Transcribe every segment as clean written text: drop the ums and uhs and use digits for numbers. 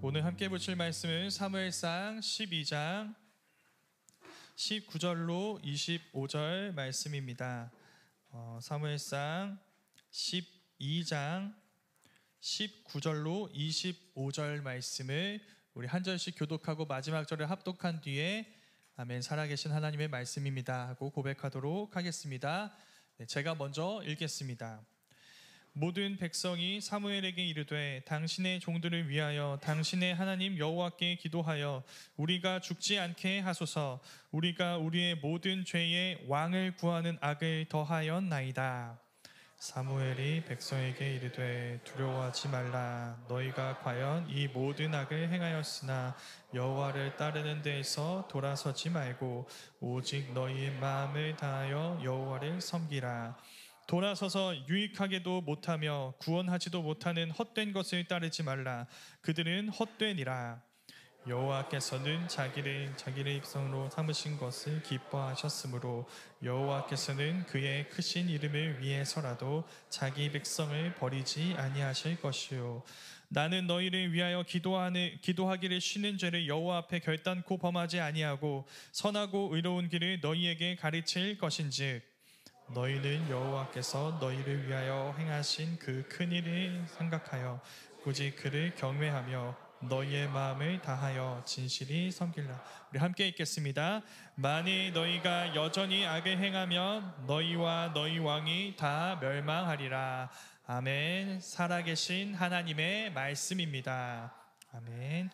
오늘 함께 보실 말씀은 사무엘상 12장 19절로 25절 말씀입니다. 사무엘상 12장 19절로 25절 말씀을 우리 한 절씩 교독하고 마지막 절을 합독한 뒤에 아멘 살아계신 하나님의 말씀입니다 하고 고백하도록 하겠습니다. 제가 먼저 읽겠습니다. 모든 백성이 사무엘에게 이르되 당신의 종들을 위하여 당신의 하나님 여호와께 기도하여 우리가 죽지 않게 하소서. 우리가 우리의 모든 죄에 왕을 구하는 악을 더하였나이다. 사무엘이 백성에게 이르되 두려워하지 말라. 너희가 과연 이 모든 악을 행하였으나 여호와를 따르는 데에서 돌아서지 말고 오직 너희의 마음을 다하여 여호와를 섬기라. 돌아서서 유익하게도 못하며 구원하지도 못하는 헛된 것을 따르지 말라. 그들은 헛되니라. 여호와께서는 자기를 백성으로 삼으신 것을 기뻐하셨으므로 여호와께서는 그의 크신 이름을 위해서라도 자기 백성을 버리지 아니하실 것이요. 나는 너희를 위하여 기도하기를 쉬는 죄를 여호와 앞에 결단코 범하지 아니하고 선하고 의로운 길을 너희에게 가르칠 것인즉 너희는 여호와께서 너희를 위하여 행하신 그 큰 일을 생각하여 굳이 그를 경외하며 너희의 마음을 다하여 진실이 섬길라. 우리 함께 읽겠습니다. 만일 너희가 여전히 악을 행하면 너희와 너희 왕이 다 멸망하리라. 아멘. 살아계신 하나님의 말씀입니다. 아멘.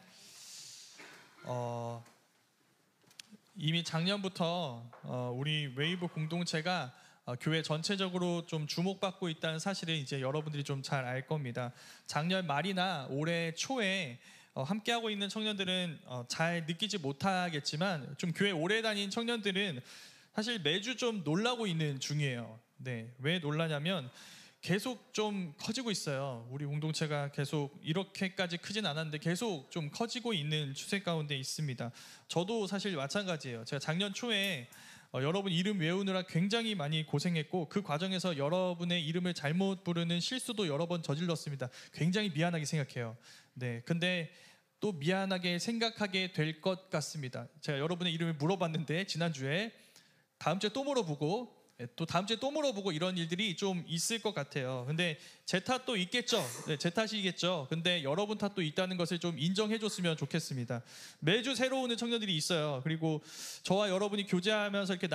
이미 작년부터 우리 웨이브 공동체가 교회 전체적으로 좀 주목받고 있다는 사실을 이제 여러분들이 좀 잘 알 겁니다. 작년 말이나 올해 초에 함께하고 있는 청년들은 잘 느끼지 못하겠지만 좀 교회 오래 다닌 청년들은 사실 매주 좀 놀라고 있는 중이에요. 네, 왜 놀라냐면 계속 좀 커지고 있어요. 우리 공동체가 계속 이렇게까지 크진 않았는데 계속 좀 커지고 있는 추세 가운데 있습니다. 저도 사실 마찬가지예요. 제가 작년 초에 여러분 이름 외우느라 굉장히 많이 고생했고 그 과정에서 여러분의 이름을 잘못 부르는 실수도 여러 번 저질렀습니다. 굉장히 미안하게 생각해요. 네, 근데 또 미안하게 생각하게 될 것 같습니다. 제가 여러분의 이름을 물어봤는데 지난주에 다음 주에 또 물어보고 또 다음 주에 또 물어보고 이런 일들이 좀 있을 것 같아요. 근데 제 탓도 있겠죠. 네, 제 탓이겠죠. 근데 여러분 탓도 있다는 것을 좀 인정해 줬으면 좋겠습니다. 매주 새로 오는 청년들이 있어요. 그리고 저와 여러분이 교제하면서 이렇게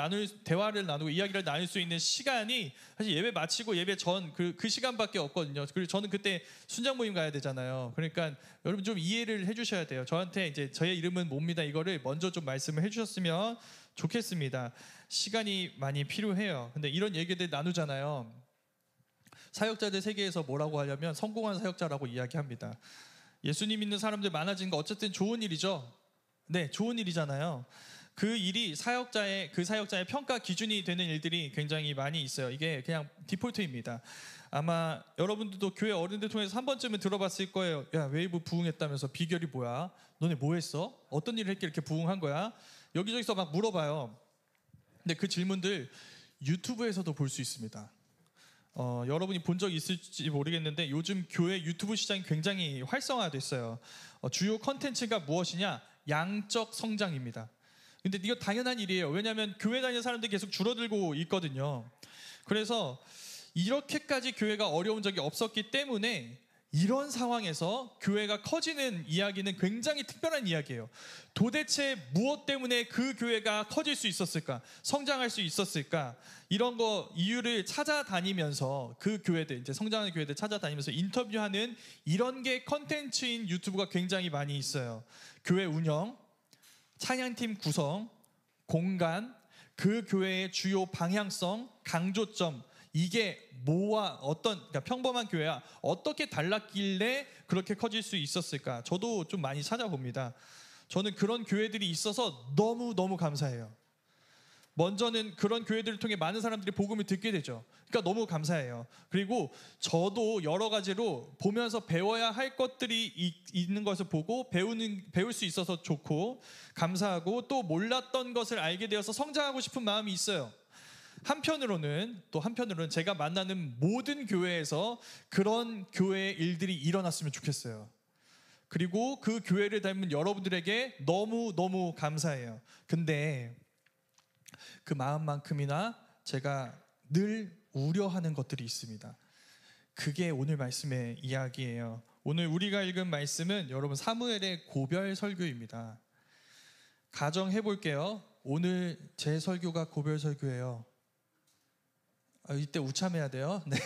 대화를 나누고 이야기를 나눌 수 있는 시간이 사실 예배 마치고 예배 전 그 시간밖에 없거든요. 그리고 저는 그때 순장 모임 가야 되잖아요. 그러니까 여러분 좀 이해를 해 주셔야 돼요. 저한테 이제 저의 이름은 뭡니다. 이거를 먼저 좀 말씀을 해 주셨으면 좋겠습니다. 시간이 많이 필요해요. 근데 이런 얘기들 나누잖아요. 사역자들 세계에서 뭐라고 하냐면 성공한 사역자라고 이야기합니다. 예수님 믿는 사람들 많아진 거 어쨌든 좋은 일이죠. 네, 좋은 일이잖아요. 그 일이 사역자의 평가 기준이 되는 일들이 굉장히 많이 있어요. 이게 그냥 디폴트입니다. 아마 여러분들도 교회 어른들 통해서 한 번쯤은 들어봤을 거예요. 야, 웨이브 부흥했다면서 비결이 뭐야? 너네 뭐 했어? 어떤 일을 했길래 이렇게 부흥한 거야? 여기저기서 막 물어봐요. 근데 그 질문들 유튜브에서도 볼 수 있습니다. 여러분이 본 적 있을지 모르겠는데 요즘 교회 유튜브 시장이 굉장히 활성화됐어요. 주요 컨텐츠가 무엇이냐? 양적 성장입니다. 근데 이거 당연한 일이에요. 왜냐하면 교회 다니는 사람들이 계속 줄어들고 있거든요. 그래서 이렇게까지 교회가 어려운 적이 없었기 때문에 이런 상황에서 교회가 커지는 이야기는 굉장히 특별한 이야기예요. 도대체 무엇 때문에 그 교회가 커질 수 있었을까? 성장할 수 있었을까? 이런 거 이유를 찾아다니면서 그 교회들, 이제 성장하는 교회들 찾아다니면서 인터뷰하는 이런 게 컨텐츠인 유튜브가 굉장히 많이 있어요. 교회 운영, 찬양팀 구성, 공간, 그 교회의 주요 방향성, 강조점, 이게 그러니까 평범한 교회와 어떻게 달랐길래 그렇게 커질 수 있었을까? 저도 좀 많이 찾아봅니다. 저는 그런 교회들이 있어서 너무 감사해요. 먼저는 그런 교회들을 통해 많은 사람들이 복음을 듣게 되죠. 그러니까 너무 감사해요. 그리고 저도 여러 가지로 보면서 배워야 할 것들이 있는 것을 보고 배울 수 있어서 좋고 감사하고 또 몰랐던 것을 알게 되어서 성장하고 싶은 마음이 있어요. 한편으로는 제가 만나는 모든 교회에서 그런 교회의 일들이 일어났으면 좋겠어요. 그리고 그 교회를 닮은 여러분들에게 너무너무 감사해요. 근데 그 마음만큼이나 제가 늘 우려하는 것들이 있습니다. 그게 오늘 말씀의 이야기예요. 오늘 우리가 읽은 말씀은 여러분 사무엘의 고별 설교입니다. 가정해 볼게요. 오늘 제 설교가 고별 설교예요. 이때 우참해야 돼요. 네.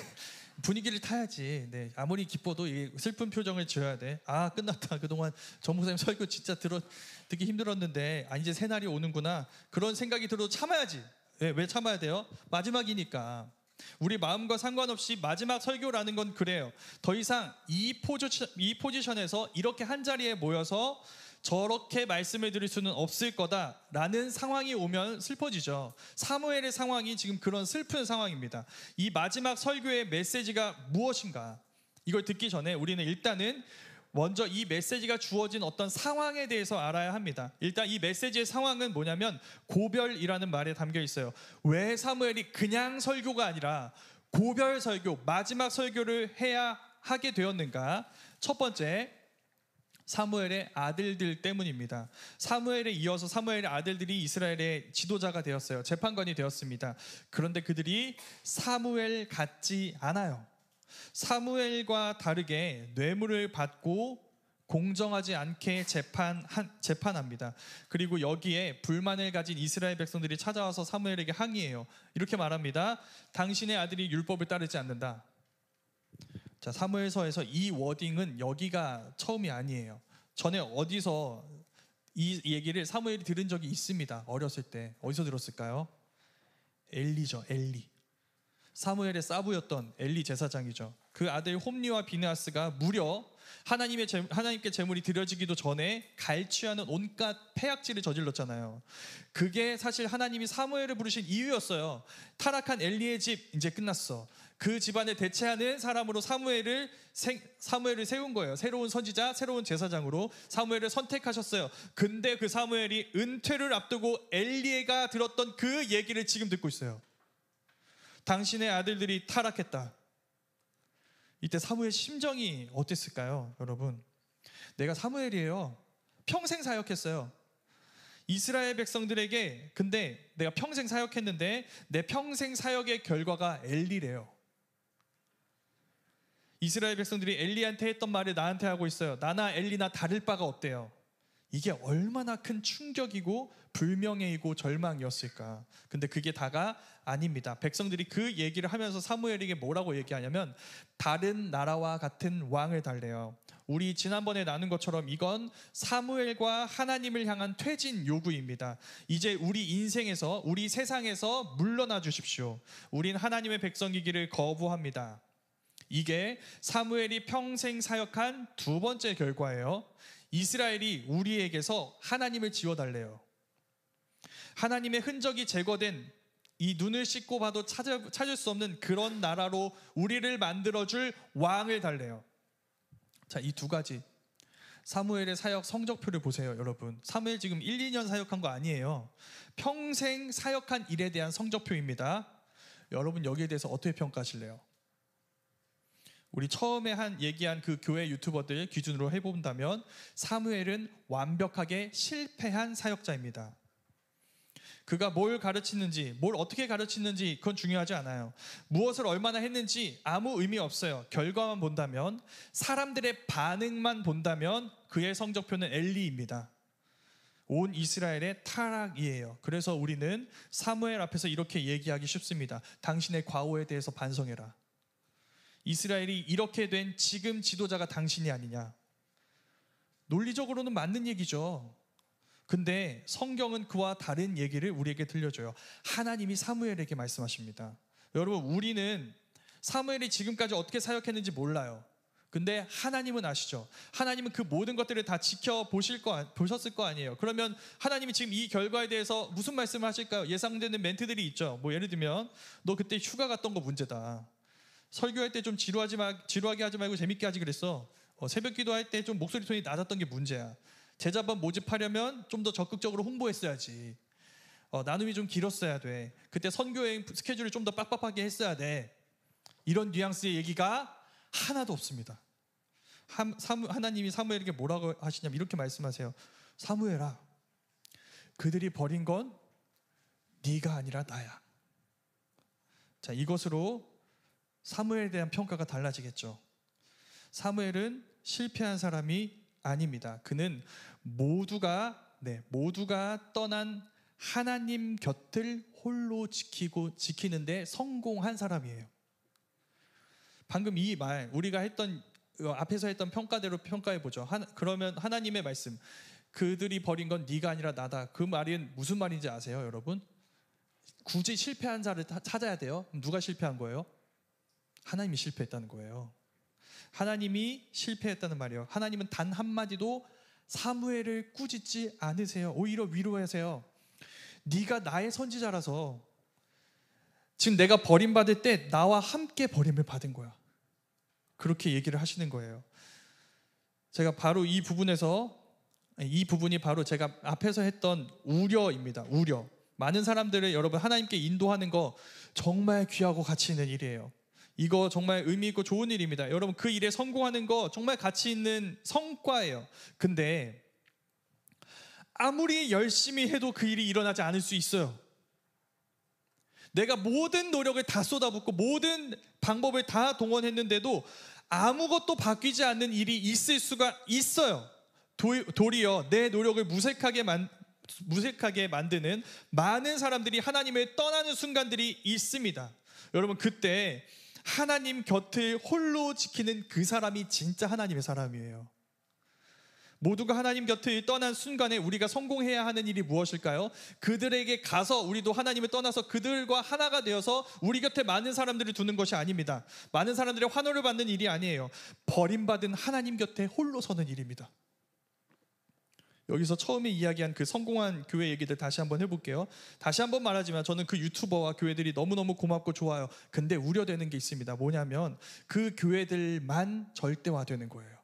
분위기를 타야지. 네. 아무리 기뻐도 슬픈 표정을 지어야 돼. 아, 끝났다. 그동안 정 목사님 설교 진짜 듣기 힘들었는데 이제 새 날이 오는구나. 그런 생각이 들어도 참아야지. 왜 참아야 돼요? 마지막이니까. 우리 마음과 상관없이 마지막 설교라는 건 그래요. 더 이상 이 포지션에서 이렇게 한자리에 모여서 저렇게 말씀을 드릴 수는 없을 거다라는 상황이 오면 슬퍼지죠. 사무엘의 상황이 지금 그런 슬픈 상황입니다. 이 마지막 설교의 메시지가 무엇인가? 이걸 듣기 전에 우리는 일단은 먼저 이 메시지가 주어진 어떤 상황에 대해서 알아야 합니다. 일단 이 메시지의 상황은 뭐냐면 고별이라는 말에 담겨 있어요. 왜 사무엘이 그냥 설교가 아니라 고별 설교, 마지막 설교를 해야 하게 되었는가? 첫 번째, 사무엘의 아들들 때문입니다. 사무엘에 이어서 사무엘의 아들들이 이스라엘의 지도자가 되었어요. 재판관이 되었습니다. 그런데 그들이 사무엘 같지 않아요. 사무엘과 다르게 뇌물을 받고 공정하지 않게 재판합니다. 그리고 여기에 불만을 가진 이스라엘 백성들이 찾아와서 사무엘에게 항의해요. 이렇게 말합니다. 당신의 아들이 율법을 따르지 않는다. 자, 사무엘서에서 이 워딩은 여기가 처음이 아니에요. 전에 어디서 이 얘기를 사무엘이 들은 적이 있습니다. 어렸을 때. 어디서 들었을까요? 엘리죠. 엘리. 사무엘의 사부였던 엘리 제사장이죠. 그 아들 홈리와 비느하스가 무려 하나님께 제물이 드려지기도 전에 갈취하는 온갖 폐악질을 저질렀잖아요. 그게 사실 하나님이 사무엘을 부르신 이유였어요. 타락한 엘리의 집 이제 끝났어. 그 집안을 대체하는 사람으로 사무엘을 세운 거예요. 새로운 선지자, 새로운 제사장으로 사무엘을 선택하셨어요. 근데 그 사무엘이 은퇴를 앞두고 엘리가 들었던 그 얘기를 지금 듣고 있어요. 당신의 아들들이 타락했다. 이때 사무엘 심정이 어땠을까요, 여러분? 내가 사무엘이에요. 평생 사역했어요. 이스라엘 백성들에게 근데 내가 평생 사역했는데 내 평생 사역의 결과가 엘리래요. 이스라엘 백성들이 엘리한테 했던 말을 나한테 하고 있어요. 나나 엘리나 다를 바가 없대요. 이게 얼마나 큰 충격이고 불명예이고 절망이었을까. 근데 그게 다가 아닙니다. 백성들이 그 얘기를 하면서 사무엘에게 뭐라고 얘기하냐면 다른 나라와 같은 왕을 달래요. 우리 지난번에 나눈 것처럼 이건 사무엘과 하나님을 향한 퇴진 요구입니다. 이제 우리 인생에서, 우리 세상에서 물러나 주십시오. 우린 하나님의 백성이기를 거부합니다. 이게 사무엘이 평생 사역한 두 번째 결과예요. 이스라엘이 우리에게서 하나님을 지워달래요. 하나님의 흔적이 제거된 이 눈을 씻고 봐도 찾을 수 없는 그런 나라로 우리를 만들어줄 왕을 달래요. 자, 이 두 가지 사무엘의 사역 성적표를 보세요, 여러분. 사무엘 지금 1, 2년 사역한 거 아니에요. 평생 사역한 일에 대한 성적표입니다. 여러분 여기에 대해서 어떻게 평가하실래요? 우리 처음에 얘기한 그 교회 유튜버들 기준으로 해본다면 사무엘은 완벽하게 실패한 사역자입니다. 그가 뭘 가르치는지, 뭘 어떻게 가르치는지 그건 중요하지 않아요. 무엇을 얼마나 했는지 아무 의미 없어요. 결과만 본다면, 사람들의 반응만 본다면 그의 성적표는 엘리입니다. 온 이스라엘의 타락이에요. 그래서 우리는 사무엘 앞에서 이렇게 얘기하기 쉽습니다. 당신의 과오에 대해서 반성해라. 이스라엘이 이렇게 된 지금 지도자가 당신이 아니냐. 논리적으로는 맞는 얘기죠. 근데 성경은 그와 다른 얘기를 우리에게 들려줘요. 하나님이 사무엘에게 말씀하십니다. 여러분, 우리는 사무엘이 지금까지 어떻게 사역했는지 몰라요. 근데 하나님은 아시죠. 하나님은 그 모든 것들을 다 보셨을 거 아니에요. 그러면 하나님이 지금 이 결과에 대해서 무슨 말씀을 하실까요? 예상되는 멘트들이 있죠. 뭐 예를 들면 너 그때 휴가 갔던 거 문제다. 설교할 때 좀 지루하게 하지 말고 재밌게 하지 그랬어. 새벽 기도할 때 좀 목소리 톤이 낮았던 게 문제야. 제자반 모집하려면 좀 더 적극적으로 홍보했어야지. 나눔이 좀 길었어야 돼. 그때 선교여행 스케줄을 좀 더 빡빡하게 했어야 돼. 이런 뉘앙스의 얘기가 하나도 없습니다. 하나님이 사무엘에게 뭐라고 하시냐면 이렇게 말씀하세요. 사무엘아, 그들이 버린 건 네가 아니라 나야. 자, 이것으로 사무엘에 대한 평가가 달라지겠죠. 사무엘은 실패한 사람이 아닙니다. 그는 모두가 떠난 하나님 곁을 홀로 지키는데 성공한 사람이에요. 방금 이 말, 우리가 앞에서 했던 평가대로 평가해 보죠. 그러면 하나님의 말씀, 그들이 버린 건 네가 아니라 나다. 그 말은 무슨 말인지 아세요, 여러분? 굳이 실패한 자를 찾아야 돼요. 누가 실패한 거예요? 하나님이 실패했다는 거예요. 하나님이 실패했다는 말이에요. 하나님은 단 한마디도 사무엘을 꾸짖지 않으세요. 오히려 위로하세요. 네가 나의 선지자라서 지금 내가 버림받을 때 나와 함께 버림을 받은 거야. 그렇게 얘기를 하시는 거예요. 제가 바로 이 부분이 바로 제가 앞에서 했던 우려입니다. 우려. 많은 사람들을 여러분 하나님께 인도하는 거 정말 귀하고 가치 있는 일이에요. 이거 정말 의미 있고 좋은 일입니다. 여러분 그 일에 성공하는 거 정말 가치 있는 성과예요. 근데 아무리 열심히 해도 그 일이 일어나지 않을 수 있어요. 내가 모든 노력을 다 쏟아붓고 모든 방법을 다 동원했는데도 아무것도 바뀌지 않는 일이 있을 수가 있어요. 도리어 내 노력을 무색하게 만드는 많은 사람들이 하나님을 떠나는 순간들이 있습니다. 여러분 그때 하나님 곁을 홀로 지키는 그 사람이 진짜 하나님의 사람이에요. 모두가 하나님 곁을 떠난 순간에 우리가 성공해야 하는 일이 무엇일까요? 그들에게 가서 우리도 하나님을 떠나서 그들과 하나가 되어서 우리 곁에 많은 사람들을 두는 것이 아닙니다. 많은 사람들의 환호를 받는 일이 아니에요. 버림받은 하나님 곁에 홀로 서는 일입니다. 여기서 처음에 이야기한 그 성공한 교회 얘기들 다시 한번 해볼게요. 다시 한번 말하지만 저는 그 유튜버와 교회들이 너무너무 고맙고 좋아요. 근데 우려되는 게 있습니다. 뭐냐면 그 교회들만 절대화되는 거예요.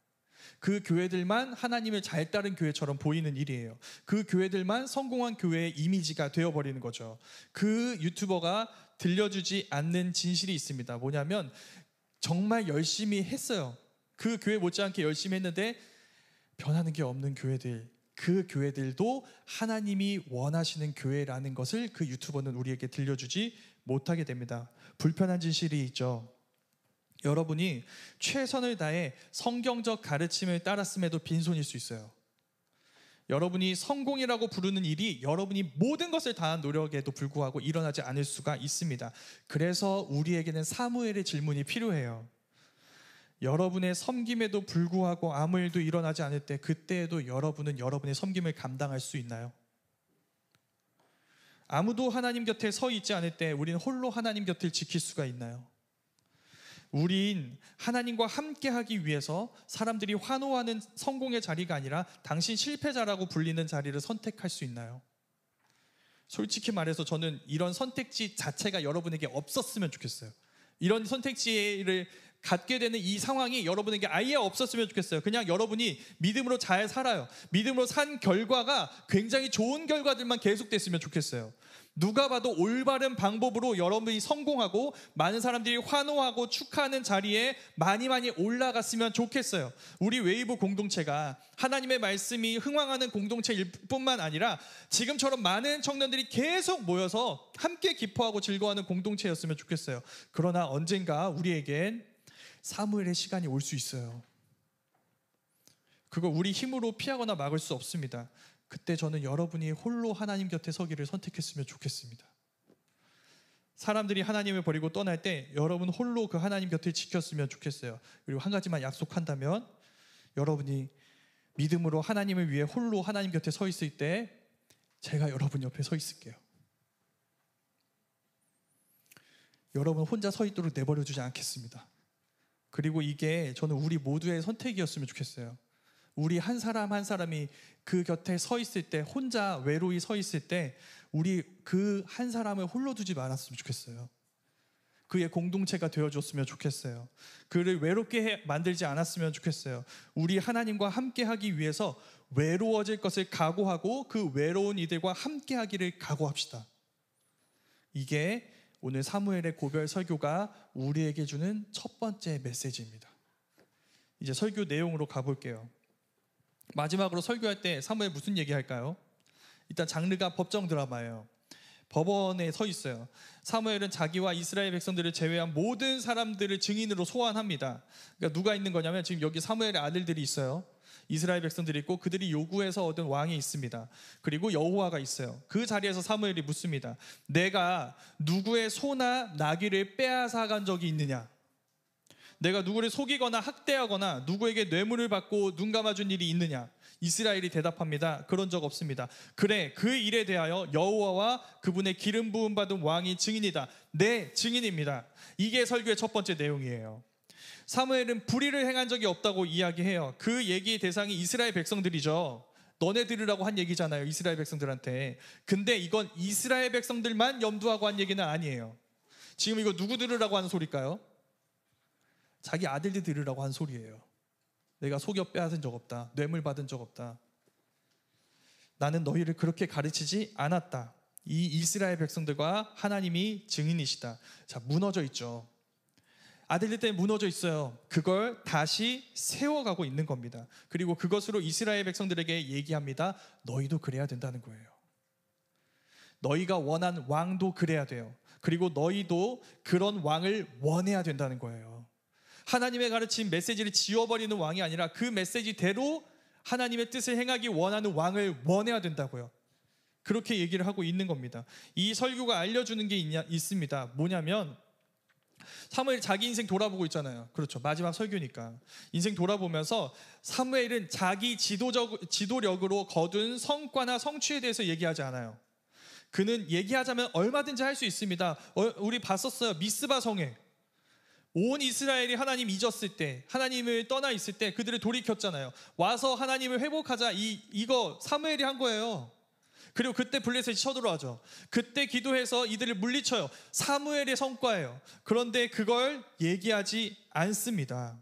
그 교회들만 하나님을 잘 따른 교회처럼 보이는 일이에요. 그 교회들만 성공한 교회의 이미지가 되어버리는 거죠. 그 유튜버가 들려주지 않는 진실이 있습니다. 뭐냐면 정말 열심히 했어요. 그 교회 못지않게 열심히 했는데 변하는 게 없는 교회들, 그 교회들도 하나님이 원하시는 교회라는 것을 그 유튜버는 우리에게 들려주지 못하게 됩니다. 불편한 진실이 있죠. 여러분이 최선을 다해 성경적 가르침을 따랐음에도 빈손일 수 있어요. 여러분이 성공이라고 부르는 일이 여러분이 모든 것을 다한 노력에도 불구하고 일어나지 않을 수가 있습니다. 그래서 우리에게는 사무엘의 질문이 필요해요. 여러분의 섬김에도 불구하고 아무 일도 일어나지 않을 때 그때에도 여러분은 여러분의 섬김을 감당할 수 있나요? 아무도 하나님 곁에 서 있지 않을 때 우리는 홀로 하나님 곁을 지킬 수가 있나요? 우린 하나님과 함께하기 위해서 사람들이 환호하는 성공의 자리가 아니라 당신 실패자라고 불리는 자리를 선택할 수 있나요? 솔직히 말해서 저는 이런 선택지 자체가 여러분에게 없었으면 좋겠어요. 이런 선택지를 갖게 되는 이 상황이 여러분에게 아예 없었으면 좋겠어요. 그냥 여러분이 믿음으로 잘 살아요. 믿음으로 산 결과가 굉장히 좋은 결과들만 계속됐으면 좋겠어요. 누가 봐도 올바른 방법으로 여러분이 성공하고 많은 사람들이 환호하고 축하하는 자리에 많이 올라갔으면 좋겠어요. 우리 웨이브 공동체가 하나님의 말씀이 흥왕하는 공동체일 뿐만 아니라 지금처럼 많은 청년들이 계속 모여서 함께 기뻐하고 즐거워하는 공동체였으면 좋겠어요. 그러나 언젠가 우리에겐 사무엘의 시간이 올 수 있어요. 그거 우리 힘으로 피하거나 막을 수 없습니다. 그때 저는 여러분이 홀로 하나님 곁에 서기를 선택했으면 좋겠습니다. 사람들이 하나님을 버리고 떠날 때 여러분 홀로 그 하나님 곁을 지켰으면 좋겠어요. 그리고 한 가지만 약속한다면 여러분이 믿음으로 하나님을 위해 홀로 하나님 곁에 서 있을 때 제가 여러분 옆에 서 있을게요. 여러분 혼자 서 있도록 내버려 두지 않겠습니다. 그리고 이게 저는 우리 모두의 선택이었으면 좋겠어요. 우리 한 사람 한 사람이 그 곁에 서 있을 때, 혼자 외로이 서 있을 때 우리 그 한 사람을 홀로 두지 말았으면 좋겠어요. 그의 공동체가 되어줬으면 좋겠어요. 그를 외롭게 만들지 않았으면 좋겠어요. 우리 하나님과 함께하기 위해서 외로워질 것을 각오하고 그 외로운 이들과 함께하기를 각오합시다. 이게 오늘 사무엘의 고별 설교가 우리에게 주는 첫 번째 메시지입니다. 이제 설교 내용으로 가볼게요. 마지막으로 설교할 때 사무엘 무슨 얘기할까요? 일단 장르가 법정 드라마예요. 법원에 서 있어요. 사무엘은 자기와 이스라엘 백성들을 제외한 모든 사람들을 증인으로 소환합니다. 그러니까 누가 있는 거냐면 지금 여기 사무엘의 아들들이 있어요. 이스라엘 백성들이 있고 그들이 요구해서 얻은 왕이 있습니다. 그리고 여호와가 있어요. 그 자리에서 사무엘이 묻습니다. 내가 누구의 소나 나귀를 빼앗아간 적이 있느냐? 내가 누구를 속이거나 학대하거나 누구에게 뇌물을 받고 눈 감아준 일이 있느냐? 이스라엘이 대답합니다. 그런 적 없습니다. 그래, 그 일에 대하여 여호와와 그분의 기름 부음 받은 왕이 증인이다. 네, 증인입니다. 이게 설교의 첫 번째 내용이에요. 사무엘은 불의를 행한 적이 없다고 이야기해요. 그 얘기의 대상이 이스라엘 백성들이죠. 너네 들으라고 한 얘기잖아요, 이스라엘 백성들한테. 근데 이건 이스라엘 백성들만 염두하고 한 얘기는 아니에요. 지금 이거 누구 들으라고 하는 소리일까요? 자기 아들들 들으라고 한 소리예요. 내가 속여 빼앗은 적 없다. 뇌물 받은 적 없다. 나는 너희를 그렇게 가르치지 않았다. 이 이스라엘 백성들과 하나님이 증인이시다. 자, 무너져 있죠. 아들들 때문에 무너져 있어요. 그걸 다시 세워가고 있는 겁니다. 그리고 그것으로 이스라엘 백성들에게 얘기합니다. 너희도 그래야 된다는 거예요. 너희가 원한 왕도 그래야 돼요. 그리고 너희도 그런 왕을 원해야 된다는 거예요. 하나님의 가르친 메시지를 지워버리는 왕이 아니라 그 메시지대로 하나님의 뜻을 행하기 원하는 왕을 원해야 된다고요. 그렇게 얘기를 하고 있는 겁니다. 이 설교가 알려주는 게 있습니다. 뭐냐면 사무엘 자기 인생 돌아보고 있잖아요. 그렇죠. 마지막 설교니까. 인생 돌아보면서 사무엘은 자기 지도력으로 거둔 성과나 성취에 대해서 얘기하지 않아요. 그는 얘기하자면 얼마든지 할 수 있습니다. 우리 봤었어요. 미스바 성에 온 이스라엘이 하나님 잊었을 때, 하나님을 떠나 있을 때 그들을 돌이켰잖아요. 와서 하나님을 회복하자. 이거 사무엘이 한 거예요. 그리고 그때 블레셋이 쳐들어와죠. 그때 기도해서 이들을 물리쳐요. 사무엘의 성과예요. 그런데 그걸 얘기하지 않습니다.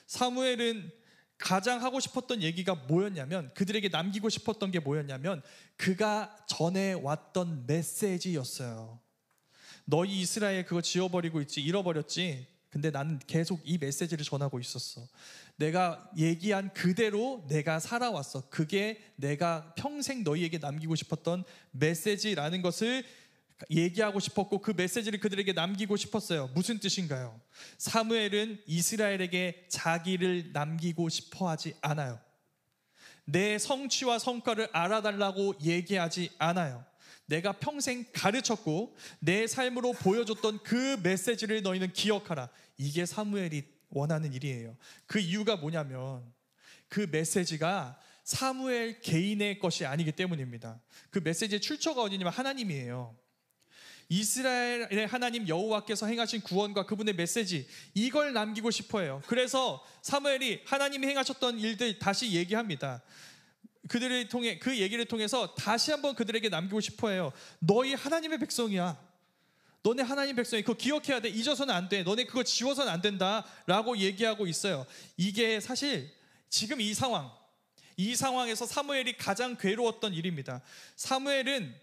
사무엘은 가장 하고 싶었던 얘기가 뭐였냐면, 그들에게 남기고 싶었던 게 뭐였냐면 그가 전해왔던 메시지였어요. 너희 이스라엘 그거 지워버리고 있지, 잃어버렸지. 근데 나는 계속 이 메시지를 전하고 있었어. 내가 얘기한 그대로 내가 살아왔어. 그게 내가 평생 너희에게 남기고 싶었던 메시지라는 것을 얘기하고 싶었고, 그 메시지를 그들에게 남기고 싶었어요. 무슨 뜻인가요? 사무엘은 이스라엘에게 자기를 남기고 싶어 하지 않아요. 내 성취와 성과를 알아달라고 얘기하지 않아요. 내가 평생 가르쳤고 내 삶으로 보여줬던 그 메시지를 너희는 기억하라. 이게 사무엘이 원하는 일이에요. 그 이유가 뭐냐면 그 메시지가 사무엘 개인의 것이 아니기 때문입니다. 그 메시지의 출처가 어디냐면 하나님이에요. 이스라엘의 하나님 여호와께서 행하신 구원과 그분의 메시지, 이걸 남기고 싶어해요. 그래서 사무엘이 하나님이 행하셨던 일들 다시 얘기합니다. 그들을 통해, 그 얘기를 통해서 다시 한번 그들에게 남기고 싶어해요. 너희 하나님의 백성이야. 너네 하나님 백성이 그거 기억해야 돼. 잊어서는 안 돼. 너네 그거 지워서는 안 된다 라고 얘기하고 있어요. 이게 사실 지금 이 상황에서 사무엘이 가장 괴로웠던 일입니다. 사무엘은,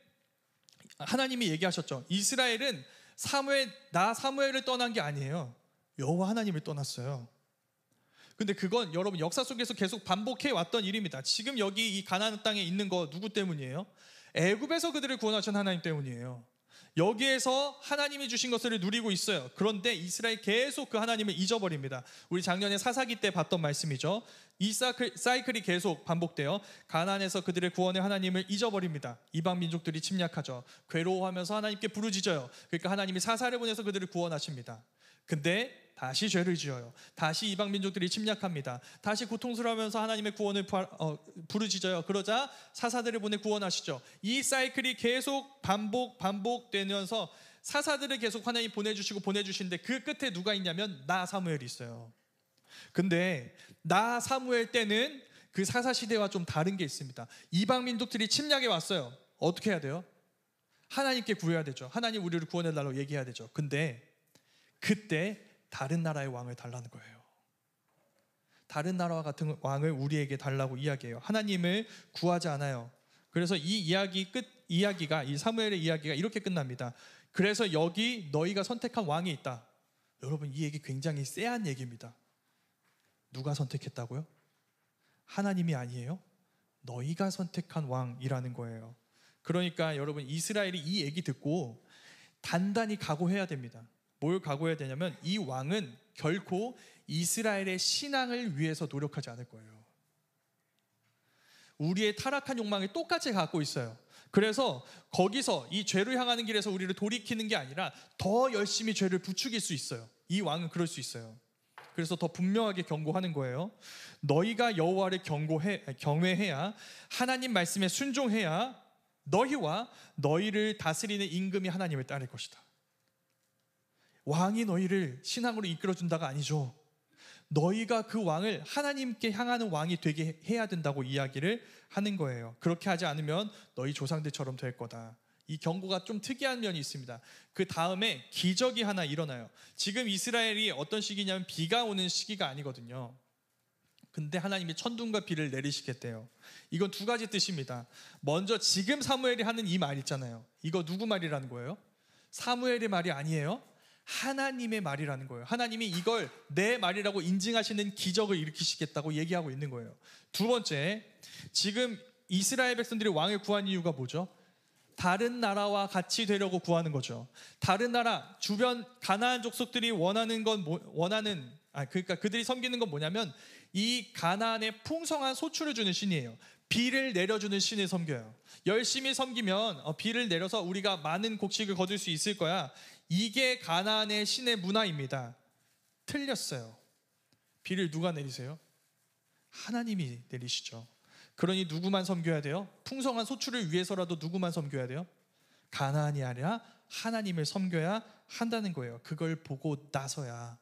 하나님이 얘기하셨죠. 이스라엘은 사무엘을 떠난 게 아니에요. 여호와 하나님을 떠났어요. 근데 그건 여러분 역사 속에서 계속 반복해 왔던 일입니다. 지금 여기 이 가나안 땅에 있는 거 누구 때문이에요? 애굽에서 그들을 구원하신 하나님 때문이에요. 여기에서 하나님이 주신 것을 누리고 있어요. 그런데 이스라엘 계속 그 하나님을 잊어버립니다. 우리 작년에 사사기 때 봤던 말씀이죠. 이 사이클이 계속 반복돼요. 가나안에서 그들의 구원의 하나님을 잊어버립니다. 이방 민족들이 침략하죠. 괴로워하면서 하나님께 부르짖어요. 그러니까 하나님이 사사를 보내서 그들을 구원하십니다. 근데 다시 죄를 지어요. 다시 이방 민족들이 침략합니다. 다시 고통스러워하면서 하나님의 구원을 부르짖어요. 그러자 사사들을 보내 구원하시죠. 이 사이클이 계속 반복되면서 사사들을 계속 하나님 보내주시는데 그 끝에 누가 있냐면 나 사무엘이 있어요. 근데 나 사무엘 때는 그 사사 시대와 좀 다른 게 있습니다. 이방 민족들이 침략해 왔어요. 어떻게 해야 돼요? 하나님께 구해야 되죠. 하나님 우리를 구원해달라고 얘기해야 되죠. 근데 그때 다른 나라의 왕을 달라는 거예요. 다른 나라와 같은 왕을 우리에게 달라고 이야기해요. 하나님을 구하지 않아요. 그래서 이 이야기가 이 사무엘의 이야기가 이렇게 끝납니다. 그래서 여기 너희가 선택한 왕이 있다. 여러분, 이 얘기 굉장히 쎄한 얘기입니다. 누가 선택했다고요? 하나님이 아니에요? 너희가 선택한 왕이라는 거예요. 그러니까 여러분, 이스라엘이 이 얘기 듣고 단단히 각오해야 됩니다. 뭘 각오해야 되냐면 이 왕은 결코 이스라엘의 신앙을 위해서 노력하지 않을 거예요. 우리의 타락한 욕망을 똑같이 갖고 있어요. 그래서 거기서 이 죄로 향하는 길에서 우리를 돌이키는 게 아니라 더 열심히 죄를 부추길 수 있어요. 이 왕은 그럴 수 있어요. 그래서 더 분명하게 경고하는 거예요. 너희가 여호와를 경외해야, 하나님 말씀에 순종해야 너희와 너희를 다스리는 임금이 하나님을 따를 것이다. 왕이 너희를 신앙으로 이끌어준다가 아니죠. 너희가 그 왕을 하나님께 향하는 왕이 되게 해야 된다고 이야기를 하는 거예요. 그렇게 하지 않으면 너희 조상들처럼 될 거다. 이 경고가 좀 특이한 면이 있습니다. 그 다음에 기적이 하나 일어나요. 지금 이스라엘이 어떤 시기냐면 비가 오는 시기가 아니거든요. 근데 하나님이 천둥과 비를 내리시겠대요. 이건 두 가지 뜻입니다. 먼저 지금 사무엘이 하는 이 말 있잖아요. 이거 누구 말이라는 거예요? 사무엘의 말이 아니에요. 하나님의 말이라는 거예요. 하나님이 이걸 내 말이라고 인증하시는 기적을 일으키시겠다고 얘기하고 있는 거예요. 두 번째, 지금 이스라엘 백성들이 왕을 구한 이유가 뭐죠? 다른 나라와 같이 되려고 구하는 거죠. 다른 나라, 주변 가나안 족속들이 그러니까 그들이 섬기는 건 뭐냐면 이 가나안에 풍성한 소출을 주는 신이에요. 비를 내려주는 신을 섬겨요. 열심히 섬기면 비를 내려서 우리가 많은 곡식을 거둘 수 있을 거야. 이게 가나안의 신의 문화입니다. 틀렸어요. 비를 누가 내리세요? 하나님이 내리시죠. 그러니 누구만 섬겨야 돼요? 풍성한 소출을 위해서라도 누구만 섬겨야 돼요? 가나안이 아니라 하나님을 섬겨야 한다는 거예요. 그걸 보고 나서야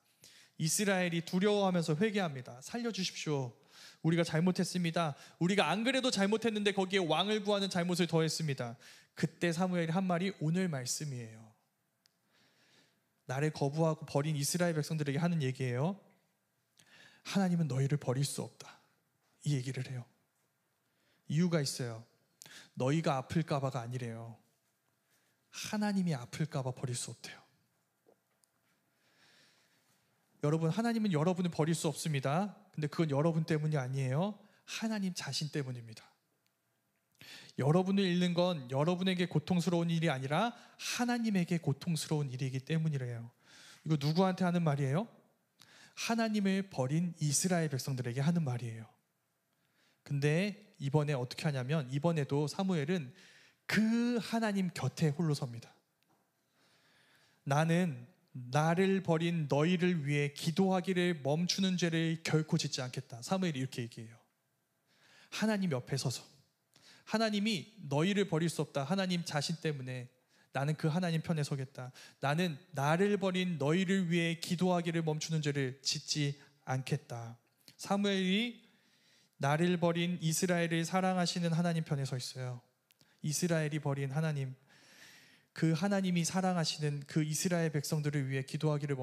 이스라엘이 두려워하면서 회개합니다. 살려주십시오. 우리가 잘못했습니다. 우리가 안 그래도 잘못했는데 거기에 왕을 구하는 잘못을 더했습니다. 그때 사무엘이 한 말이 오늘 말씀이에요. 나를 거부하고 버린 이스라엘 백성들에게 하는 얘기예요. 하나님은 너희를 버릴 수 없다. 이 얘기를 해요. 이유가 있어요. 너희가 아플까 봐가 아니래요. 하나님이 아플까 봐 버릴 수 없대요. 여러분, 하나님은 여러분을 버릴 수 없습니다. 근데 그건 여러분 때문이 아니에요. 하나님 자신 때문입니다. 여러분을 잃는 건 여러분에게 고통스러운 일이 아니라 하나님에게 고통스러운 일이기 때문이래요. 이거 누구한테 하는 말이에요? 하나님을 버린 이스라엘 백성들에게 하는 말이에요. 근데 이번에 어떻게 하냐면 이번에도 사무엘은 그 하나님 곁에 홀로 섭니다. 나는 나를 버린 너희를 위해 기도하기를 멈추는 죄를 결코 짓지 않겠다. 사무엘이 이렇게 얘기해요. 하나님 옆에 서서 하나님이 너희를 버릴 수 없다. 하나님 자신 때문에 나는 그 하나님 편에 서겠다. 나는 나를 버린 너희를 위해 기도하기를 멈추는 죄를 짓지 않겠다. 사무엘이 나를 버린 이스라엘을 사랑하시는 하나님 편에 서 있어요. 이스라엘이 버린 하나님, 그 하나님이 사랑하시는 그 이스라엘 백성들을 위해 기도하기를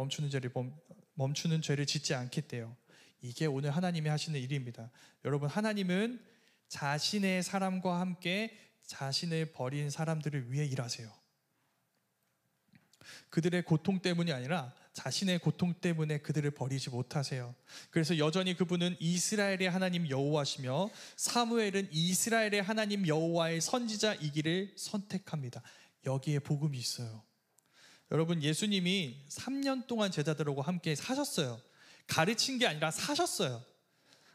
멈추는 죄를 짓지 않겠대요. 이게 오늘 하나님이 하시는 일입니다. 여러분, 하나님은 자신의 사람과 함께 자신을 버린 사람들을 위해 일하세요. 그들의 고통 때문이 아니라 자신의 고통 때문에 그들을 버리지 못하세요. 그래서 여전히 그분은 이스라엘의 하나님 여호와시며 사무엘은 이스라엘의 하나님 여호와의 선지자이기를 선택합니다. 여기에 복음이 있어요. 여러분, 예수님이 3년 동안 제자들하고 함께 사셨어요. 가르친 게 아니라 사셨어요.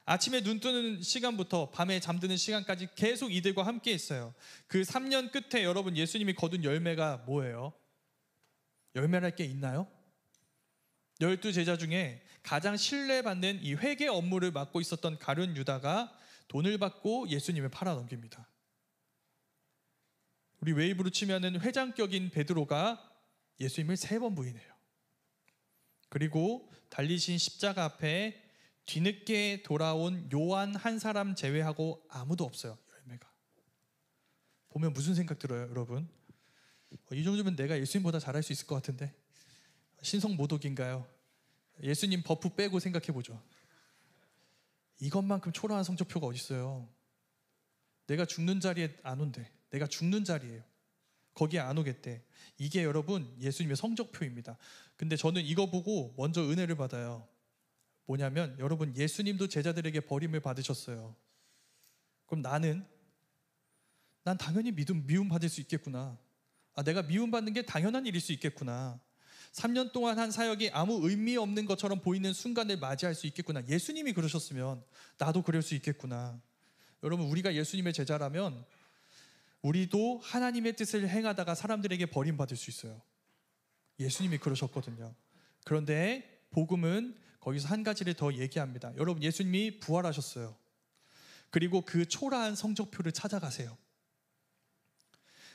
아침에 눈 뜨는 시간부터 밤에 잠드는 시간까지 계속 이들과 함께 있어요. 그 3년 끝에 여러분, 예수님이 거둔 열매가 뭐예요? 열매랄 게 있나요? 12제자 중에 가장 신뢰받는 이 회계 업무를 맡고 있었던 가룟 유다가 돈을 받고 예수님을 팔아넘깁니다. 우리 웨이브로 치면은 회장격인 베드로가 예수님을 3번 부인해요. 그리고 달리신 십자가 앞에 뒤늦게 돌아온 요한 한 사람 제외하고 아무도 없어요. 열매가. 보면 무슨 생각 들어요, 여러분? 이 정도면 내가 예수님보다 잘할 수 있을 것 같은데, 신성모독인가요? 예수님 버프 빼고 생각해보죠. 이것만큼 초라한 성적표가 어디 있어요? 내가 죽는 자리에 안 온대. 내가 죽는 자리예요. 거기에 안 오겠대. 이게 여러분 예수님의 성적표입니다. 근데 저는 이거 보고 먼저 은혜를 받아요. 뭐냐면 여러분, 예수님도 제자들에게 버림을 받으셨어요. 그럼 난 당연히 미움 받을 수 있겠구나. 내가 미움받는 게 당연한 일일 수 있겠구나. 3년 동안 한 사역이 아무 의미 없는 것처럼 보이는 순간을 맞이할 수 있겠구나. 예수님이 그러셨으면 나도 그럴 수 있겠구나. 여러분, 우리가 예수님의 제자라면 우리도 하나님의 뜻을 행하다가 사람들에게 버림받을 수 있어요. 예수님이 그러셨거든요. 그런데 복음은 거기서 한 가지를 더 얘기합니다. 여러분, 예수님이 부활하셨어요. 그리고 그 초라한 성적표를 찾아가세요.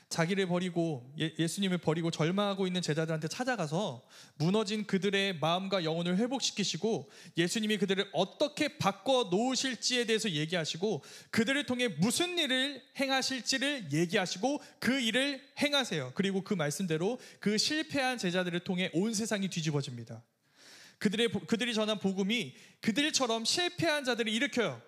자기를 버리고 예수님을 버리고 절망하고 있는 제자들한테 찾아가서 무너진 그들의 마음과 영혼을 회복시키시고 예수님이 그들을 어떻게 바꿔 놓으실지에 대해서 얘기하시고 그들을 통해 무슨 일을 행하실지를 얘기하시고 그 일을 행하세요. 그리고 그 말씀대로 그 실패한 제자들을 통해 온 세상이 뒤집어집니다. 그들이 전한 복음이 그들처럼 실패한 자들을 일으켜요.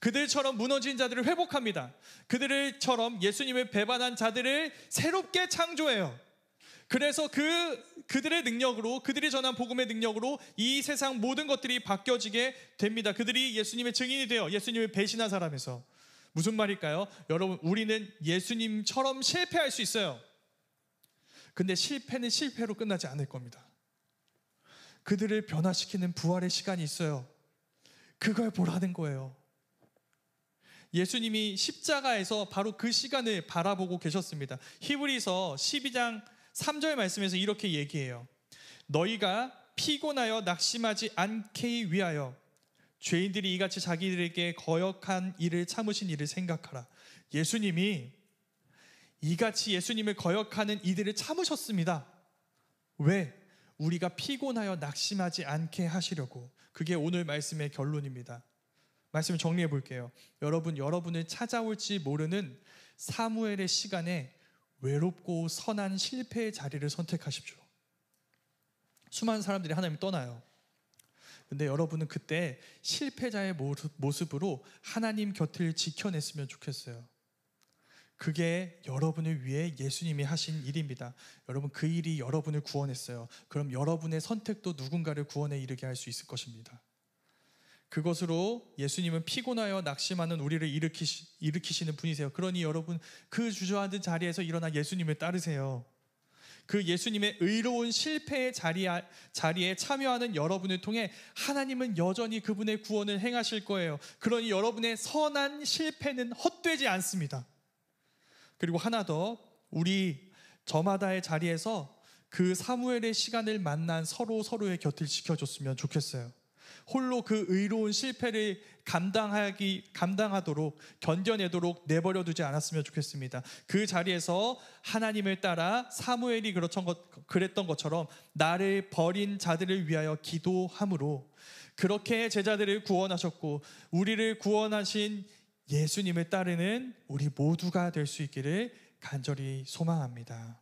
그들처럼 무너진 자들을 회복합니다. 그들처럼 예수님을 배반한 자들을 새롭게 창조해요. 그래서 그들의 능력으로, 그들이 전한 복음의 능력으로 이 세상 모든 것들이 바뀌어지게 됩니다. 그들이 예수님의 증인이 되어 예수님을 배신한 사람에서. 무슨 말일까요? 여러분, 우리는 예수님처럼 실패할 수 있어요. 근데 실패는 실패로 끝나지 않을 겁니다. 그들을 변화시키는 부활의 시간이 있어요. 그걸 보라는 거예요. 예수님이 십자가에서 바로 그 시간을 바라보고 계셨습니다. 히브리서 12장 3절 말씀에서 이렇게 얘기해요. 너희가 피곤하여 낙심하지 않게 위하여 죄인들이 이같이 자기들에게 거역한 일을 참으신 일을 생각하라. 예수님이 이같이 예수님을 거역하는 이들을 참으셨습니다. 왜? 우리가 피곤하여 낙심하지 않게 하시려고. 그게 오늘 말씀의 결론입니다. 말씀을 정리해 볼게요. 여러분을 찾아올지 모르는 사무엘의 시간에 외롭고 선한 실패의 자리를 선택하십시오. 수많은 사람들이 하나님을 떠나요. 근데 여러분은 그때 실패자의 모습으로 하나님 곁을 지켜냈으면 좋겠어요. 그게 여러분을 위해 예수님이 하신 일입니다. 여러분, 그 일이 여러분을 구원했어요. 그럼 여러분의 선택도 누군가를 구원에 이르게 할 수 있을 것입니다. 그것으로 예수님은 피곤하여 낙심하는 우리를 일으키시는 분이세요. 그러니 여러분, 그 주저앉은 자리에서 일어나 예수님을 따르세요. 그 예수님의 의로운 실패의 자리에 참여하는 여러분을 통해 하나님은 여전히 그분의 구원을 행하실 거예요. 그러니 여러분의 선한 실패는 헛되지 않습니다. 그리고 하나 더, 우리 저마다의 자리에서 그 사무엘의 시간을 만난 서로의 곁을 지켜줬으면 좋겠어요. 홀로 그 의로운 실패를 감당하도록, 견뎌내도록 내버려 두지 않았으면 좋겠습니다. 그 자리에서 하나님을 따라 사무엘이 그랬던 것처럼 나를 버린 자들을 위하여 기도함으로, 그렇게 제자들을 구원하셨고 우리를 구원하신 예수님을 따르는 우리 모두가 될 수 있기를 간절히 소망합니다.